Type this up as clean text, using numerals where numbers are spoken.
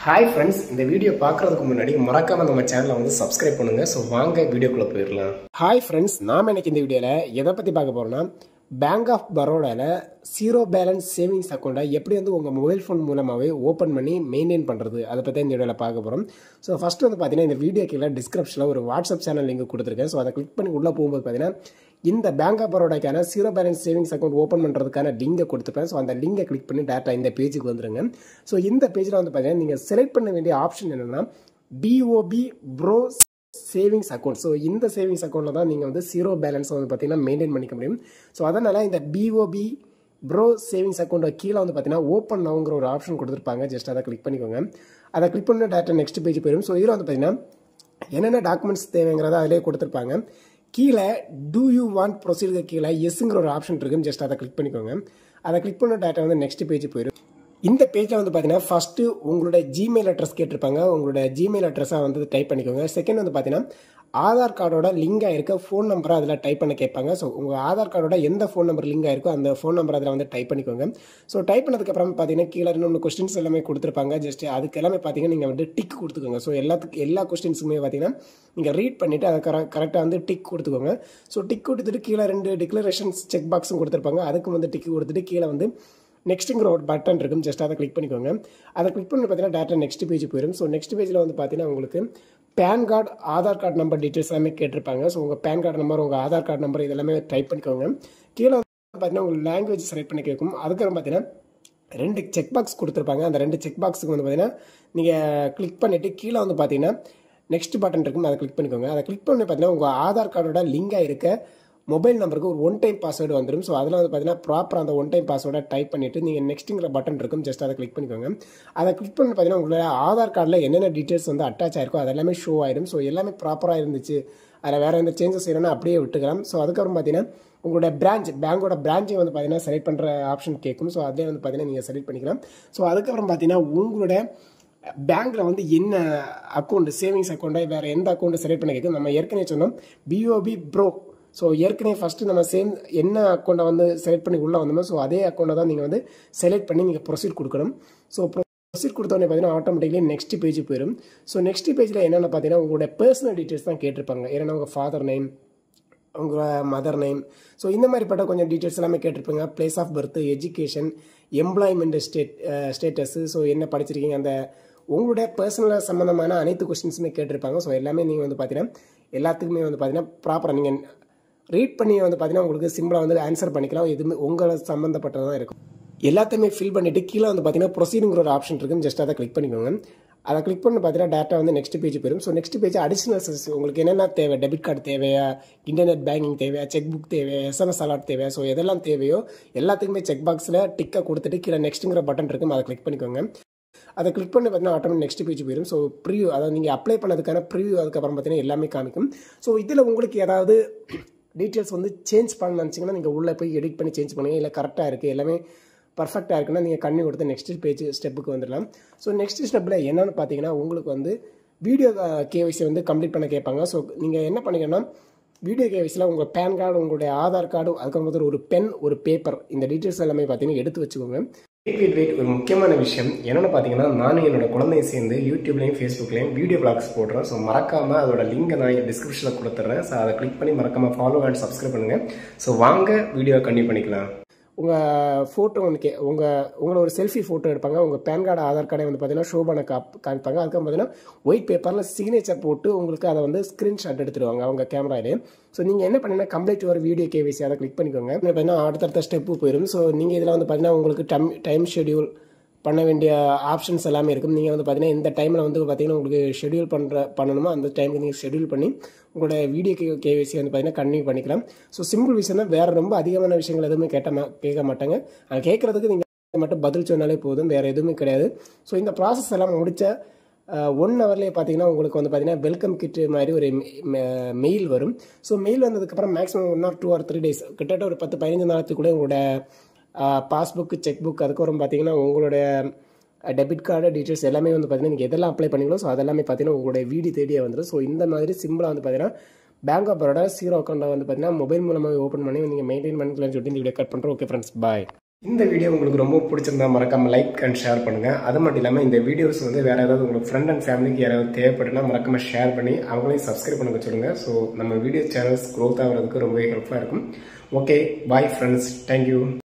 Hi friends, இந்த video பார்க்கறதுக்கு முன்னாடி மறக்காம நம்ம சேனலை வந்து சப்ஸ்கிரைப் பண்ணுங்க. சோ வாங்க வீடியோக்குள்ள போயிரலாம். Hi friends, நாம இன்னைக்கு இந்த வீடியோல எதை பத்தி பார்க்க போறோம்னா பேங்க் ஆஃப் பரோடால ஜீரோ பேலன்ஸ் சேவிங்ஸ் அக்கௌண்ட்டை எப்படி வந்து உங்க மொபைல் ஃபோன் மூலமாவே ஓபன் பண்ணி மெயின்டைன் பண்றது அதை பத்தி இந்த வீடியோல பார்க்க போறோம். சோ ஃபர்ஸ்ட் வந்து பாத்தீங்கன்னா இந்த வீடியோ கீழ டிஸ்கிரிப்ஷன்ல ஒரு வாட்ஸ்அப் சேனல் லிங்க் கொடுத்திருக்கேன். சோ அதை கிளிக் பண்ணி உள்ள போகும்போது பாத்தீங்கன்னா இந்த பேங்க் ஆஃப் பரோடாக்கான zero balance savings account open பண்றதுக்கான லிங்கை கொடுத்துப்பேன். ஸோ அந்த லிங்கை கிளிக் பண்ணி டேரக்டா இந்த பேஜுக்கு வந்துருங்க. ஸோ இந்த பேஜில் வந்து பார்த்தீங்கன்னா நீங்கள் செலக்ட் பண்ண வேண்டிய ஆப்ஷன் என்னன்னா BOB bro savings account. So இந்த சேவிங்ஸ் அக்கௌண்ட்டில் தான் நீங்கள் வந்து ஜீரோ பேலன்ஸ் வந்து பார்த்தீங்கன்னா மெயின்டைன் பண்ணிக்க முடியும். ஸோ அதனால இந்த பிஓபி ப்ரோ சேவிங்ஸ் அக்கௌண்ட் கீழே வந்து பார்த்தீங்கன்னா ஓப்பன் நவுங்கிற ஒரு ஆப்ஷன் கொடுத்துருப்பாங்க. ஜஸ்ட் அதை கிளிக் பண்ணிக்கோங்க. அதை கிளிக் பண்ணி டேரக்டா நெக்ஸ்ட் பேஜ் போயிடும். ஸோ இதில் வந்து பார்த்தீங்கன்னா என்னென்ன டாக்குமெண்ட்ஸ் தேவைங்கிறத அதிலே கொடுத்துருப்பாங்க. கீழே டூ யூ வாண்ட் ப்ரொசீஜர் கீழே எஸ்ங்கிற ஒரு ஆப்ஷன் இருக்கு. ஜஸ்ட் அதை கிளிக் பண்ணிக்கோங்க. அதை கிளிக் பண்ண டேட்டா வந்து நெக்ஸ்ட் பேஜ் போயிடும். இந்த பேஜில் வந்து பார்த்தீங்கன்னா ஃபர்ஸ்ட் உங்களோட ஜிமெயில் அட்ரஸ் கேட்டிருப்பாங்க. உங்களோட ஜிமெயில் அட்ரஸாக வந்து டைப் பண்ணிக்கோங்க. செகண்ட் வந்து பார்த்தீங்கன்னா ஆதார் கார்டோட லிங்க் ஆயிருக்க ஃபோன் நம்பரை அதில் டைப் பண்ண கேட்பாங்க. ஸோ உங்கள் ஆதார் கார்டோட எந்த ஃபோன் நம்பர் லிங்க் ஆயிருக்கோ அந்த ஃபோன் நம்பர் அதில் வந்து டைப் பண்ணிக்கோங்க. ஸோ டைப் பண்ணதுக்கப்புறம் பார்த்தீங்கன்னா கீழே இன்னொன்று கொஸ்டின்ஸ் எல்லாமே கொடுத்துருப்பாங்க. ஜஸ்ட் அதுக்கு எல்லாமே பார்த்தீங்கன்னா நீங்கள் வந்து டிக் கொடுத்துக்கோங்க. ஸோ எல்லா கொஸ்டின்ஸுமே பார்த்தீங்கன்னா நீங்கள் ரீட் பண்ணிவிட்டு அதை கரெக்டாக வந்து டிக் கொடுத்துக்கோங்க. ஸோ டிக் கொடுத்துட்டு கீழே 2 டிக்ளரேஷன்ஸ் செக் பாக்ஸும் கொடுத்துருப்பாங்க. அதுக்கு வந்து டிக் கொடுத்துட்டு கீழே வந்து நெக்ஸ்ட்டுங்கிற ஒரு பட்டன் இருக்கும். ஜஸ்ட் அதை கிளிக் பண்ணிக்கோங்க. அதை கிளிக் பண்ணி பார்த்தீங்கன்னா டேரக்டா நெக்ஸ்ட் பேஜ் போயிடும். ஸோ நெக்ஸ்ட் பேஜில் வந்து பார்த்தீங்கன்னா உங்களுக்கு PAN card Aadhaar card number details எல்லாமே கேட்டிருப்பாங்க. ஸோ உங்கள் பேன் கார்டு நம்பர் உங்கள் ஆதார் கார்டு நம்பர் இதெல்லாமே டைப் பண்ணிக்கோங்க. கீழே வந்து பார்த்தீங்கன்னா உங்கள் லாங்குவேஜ் செலக்ட் பண்ணி கேட்கும். அதுக்கப்புறம் பார்த்தீங்கன்னா 2 செக் பாக்ஸ் கொடுத்துருப்பாங்க. அந்த 2 செக் பாக்ஸுக்கு வந்து பார்த்தீங்கன்னா நீங்கள் கிளிக் பண்ணிவிட்டு கீழே வந்து பார்த்தீங்கன்னா நெக்ஸ்ட் பட்டன் இருக்கும். அதை கிளிக் பண்ணிக்கோங்க. அதை கிளிக் பண்ணி பார்த்தீங்கன்னா உங்கள் ஆதார் கார்டோட லிங்காக இருக்க மொபைல் நம்பருக்கு ஒரு ஒன் டைம் பாஸ்வேர்டு வந்துடும். ஸோ அதில் வந்து பார்த்தீங்கன்னா ப்ராப்பராக அந்த ஒன் டைம் பாஸ்வேர்டை டைப் பண்ணிவிட்டு நீங்கள் நெக்ஸ்ட்டுங்கிற பட்டன் இருக்கும். ஜஸ்ட் அதை கிளிக் பண்ணிக்கோங்க. அதை கிளிக் பண்ணி பார்த்தீங்கன்னா உங்களோட ஆதார் கார்டில் என்னென்ன டீட்டெயில்ஸ் வந்து அட்டாச் ஆயிருக்கோ அது எல்லாமே ஷோ ஆயிடும். ஸோ எல்லாமே ப்ராப்பராக இருந்துச்சு, அதில் வேறு எந்த சேஞ்சஸ் இல்லைன்னா அப்படியே விட்டுக்கலாம். ஸோ அதுக்கப்புறம் பார்த்தீங்கன்னா உங்களோட பேங்கோட பிரான்ச்சை வந்து பார்த்தீங்கன்னா செலக்ட் பண்ணுற ஆப்ஷன் கேட்கும். ஸோ அதே வந்து பார்த்தீங்கன்னா நீங்கள் செலக்ட் பண்ணிக்கலாம். ஸோ அதுக்கப்புறம் பார்த்தீங்கன்னா உங்களோட பேங்க்ல வந்து என்ன அக்கௌண்ட் சேவிங்ஸ் அக்கௌண்ட்டை வேறு எந்த அக்கௌண்ட்டு செலக்ட் பண்ண கேட்கும். நம்ம ஏற்கனவே சொன்னோம் பிஓபி ப்ரோ. ஸோ ஏற்கனவே ஃபஸ்ட்டு நம்ம என்ன அக்கௌண்ட்டை வந்து செலக்ட் பண்ணி உள்ளே வந்தோமோ ஸோ அதே அக்கௌண்ட்டை தான் நீங்கள் வந்து செலக்ட் பண்ணி நீங்கள் ப்ரொசீட் கொடுக்கணும். ஸோ ப்ரொசீட் கொடுத்தோடனே பார்த்தீங்கன்னா ஆட்டோமேட்டிக்லி நெக்ஸ்ட் பேஜ் போயிடும். ஸோ நெக்ஸ்ட் பேஜில் என்னென்ன பார்த்தீங்கன்னா உங்களோட பர்சனல் டீட்டெயில்ஸ் தான் கேட்டிருப்பாங்க. ஏன்னா உங்கள் ஃபாதர் நேம், உங்கள் மதர் நேம், ஸோ இந்த மாதிரிப்பட்ட கொஞ்சம் டீட்டெயில்ஸ் எல்லாமே கேட்டிருப்பாங்க. Place of birth, education, employment status, so என்ன படிச்சிருக்கீங்க, அந்த உங்களுடைய பர்சனல் சம்மந்தமான அனைத்து கொஸ்டின்ஸுமே கேட்டிருப்பாங்க. ஸோ எல்லாமே நீங்கள் வந்து பார்த்தீங்கன்னா எல்லாத்துக்குமே வந்து பார்த்தீங்கன்னா ப்ராப்பராக நீங்கள் ரீட் பண்ணி வந்து பார்த்தீங்கன்னா உங்களுக்கு சிம்பிளாக வந்து ஆன்சர் பண்ணிக்கலாம். எதுவுமே உங்களை சம்மந்தப்பட்டதாக இருக்கும். எல்லாத்தையுமே ஃபில் பண்ணிவிட்டு கீழே வந்து பார்த்தீங்கன்னா ப்ரொசீடுங்கிற ஒரு ஆப்ஷன் இருக்கும். ஜஸ்ட் அதை கிளிக் பண்ணிக்கோங்க. அதை கிளிக் பண்ணி பார்த்தீங்கன்னா டேட்டா வந்து நெக்ஸ்ட் பேஜ் போயிடும். ஸோ நெக்ஸ்ட் பேஜ் அடிஷனல் உங்களுக்கு என்னென்ன தேவை, டெபிட் கார்டு தேவையா, இன்டர்நெட் பேங்கிங் தேவையா, செக் புக் தேவையா, எஸ்எம்எஸ் அலர்ட் தேவையா, ஸோ எதெல்லாம் தேவையோ எல்லாத்துக்குமே செக் பாக்ஸில் டிக்கை கொடுத்துட்டு கீழே நெக்ஸ்ட்டுங்கிற பட்டன் இருக்கும். அதை கிளிக் பண்ணிக்கோங்க. அதை கிளிக் பண்ணி பார்த்தீங்கன்னா ஆட்டோமேட்டிக் நெக்ஸ்ட் பேஜ் போயிடும். ஸோ ப்ரிவியூ, அதாவது நீங்கள் அப்ளை பண்ணதுக்கான ப்ரிவியூ அதுக்கப்புறம் பார்த்தீங்கன்னா எல்லாமே காமிக்கும். ஸோ இதில் உங்களுக்கு ஏதாவது டீட்டெயில்ஸ் வந்து சேஞ்ச் பண்ண நினச்சிங்கன்னா நீங்கள் உள்ளே போய் எடிட் பண்ணி சேஞ்ச் பண்ணுங்கள். இல்லை கரெக்டாக இருக்குது, எல்லாமே பர்ஃபெக்டாக இருக்குன்னா நீங்கள் கண்ணி கொடுத்து நெக்ஸ்ட் பேஜ் ஸ்டெப்புக்கு வந்துடலாம். ஸோ நெக்ஸ்ட் ஸ்டெப்பில் என்னென்னு பார்த்தீங்கன்னா உங்களுக்கு வந்து வீடியோ கேவைசி வந்து கம்ப்ளீட் பண்ண கேட்பாங்க. ஸோ நீங்கள் என்ன பண்ணிங்கன்னா வீடியோ கேவைசியில் உங்கள் பேன் கார்டு, உங்களுடைய ஆதார் கார்டு, அதுக்கப்புறம் ஒரு பென், ஒரு பேப்பர், இந்த டீட்டெயில்ஸ் எல்லாமே பார்த்தீங்கன்னா எடுத்து வச்சுக்கோங்க. வெயிட் ஒரு முக்கியமான விஷயம் என்னென்னு பார்த்தீங்கன்னா நானும் என்னோட குழந்தைய சேர்ந்து யூடியூப்லையும் ஃபேஸ்புக்லையும் வீடியோ பிளாக்ஸ் போடுறேன். ஸோ மறக்காமல் அதோட லிங்கை நான் டிஸ்கிரிப்ஷனில் கொடுத்துட்றேன். ஸோ அதை கிளிக் பண்ணி மறக்காமல் ஃபாலோ அண்ட் சப்ஸ்கிரைப் பண்ணுங்கள். ஸோ வாங்க வீடியோ கண்டினியூ பண்ணிக்கலாம். உங்கள் ஃபோட்டோ வந்து உங்களை ஒரு செல்ஃபி ஃபோட்டோ எடுப்பாங்க. உங்கள் பேன் கார்டு, ஆதார் கார்டை வந்து பார்த்தீங்கன்னா ஷோ பண்ண காமிப்பாங்க. அதுக்கப்புறம் பார்த்தீங்கன்னா ஒயிட் பேப்பரில் சிக்னேச்சர் போட்டு உங்களுக்கு அதை வந்து ஸ்க்ரீன்ஷாட் எடுத்துருவாங்க அவங்க கேமராலே. ஸோ நீங்கள் என்ன பண்ணீங்கன்னா கம்ப்ளீட் ஒரு வீடியோ கேவைசி அதை கிளிக் பண்ணிக்கோங்க. பார்த்தீங்கன்னா அடுத்தடுத்த ஸ்டெப்பு போயிடும். ஸோ நீங்கள் இதில் வந்து பார்த்தீங்கன்னா உங்களுக்கு டைம் ஷெடியூல் பண்ண வேண்டிய ஆப்ஷன்ஸ் எல்லாமே இருக்கும். நீங்கள் வந்து பார்த்தீங்கன்னா இந்த டைமில் வந்து பார்த்தீங்கன்னா உங்களுக்கு ஷெடியூல் பண்ணணுமோ அந்த டைமுக்கு நீங்கள் ஷெடியூல் பண்ணி உங்களோட வீடியோ கேவைசி வந்து பார்த்தீங்கன்னா கண்டினியூ பண்ணிக்கலாம். ஸோ சிம்பிள் விஷயம் தான், வேறு ரொம்ப அதிகமான விஷயங்கள் எதுவுமே கேட்க மாட்டாங்க. கேட்குறதுக்கு நீங்கள் மட்டும் பதில் சொன்னாலே போதும், வேறு எதுவுமே கிடையாது. ஸோ இந்த ப்ராசஸ் எல்லாம் முடித்த 1 ஹவர்லேயே பார்த்தீங்கன்னா உங்களுக்கு வந்து பார்த்தீங்கன்னா வெல்கம் கிட் மாதிரி ஒரு மெயில் வரும். ஸோ மெயில் வந்ததுக்கப்புறம் மேக்ஸிமம் 1 or 2 or 3 days கிட்டத்தட்ட ஒரு 10-15 நாளுக்குள்ளே உங்களோட பாஸ்புக், செக் புக், அதுக்கப்புறம் பார்த்தீங்கன்னா உங்களுடைய டெபிட் கார்டு டீட்டெயில்ஸ் எல்லாமே வந்து பார்த்தீங்கன்னா நீங்கள் எதெல்லாம் அப்ளை பண்ணீங்களோ ஸோ அதெல்லாமே பார்த்தீங்கன்னா உங்களுடைய வீடு தேடியே வந்துடும். ஸோ இந்த மாதிரி சிம்பிளாக வந்து பார்த்தீங்கன்னா பேங்க் ஆஃப் பரோடா ஜீரோ அக்கௌண்ட்டை வந்து பார்த்தீங்கன்னா மொபைல் மூலமாக ஓப்பன் பண்ணி நீங்கள் மெயின்டைன் பண்ணிக்கலாம்னு சொல்லிட்டு இந்த வீடியோ கட் பண்ணுறோம். ஓகே ஃப்ரெண்ட்ஸ், பாய். இந்த வீடியோ உங்களுக்கு ரொம்ப பிடிச்சிருந்தா மறக்காம லைக் அண்ட் ஷேர் பண்ணுங்க. அது மட்டும் இல்லாமல் இந்த வீடியோஸ் வந்து வேற ஏதாவது உங்களுக்கு ஃப்ரெண்ட் அண்ட் ஃபேமிலிக்கு யாராவது தேவைப்பட்டுனா மறக்காம ஷேர் பண்ணி அவங்களையும் சப்ஸ்கிரைப் பண்ண சொல்லுங்க. ஸோ நம்ம வீடியோ சேனல்ஸ் க்ரோத் ஆகிறதுக்கு ரொம்ப ஹெல்ப்ஃபுல்லாக இருக்கும். Okay, bye friends, thank you.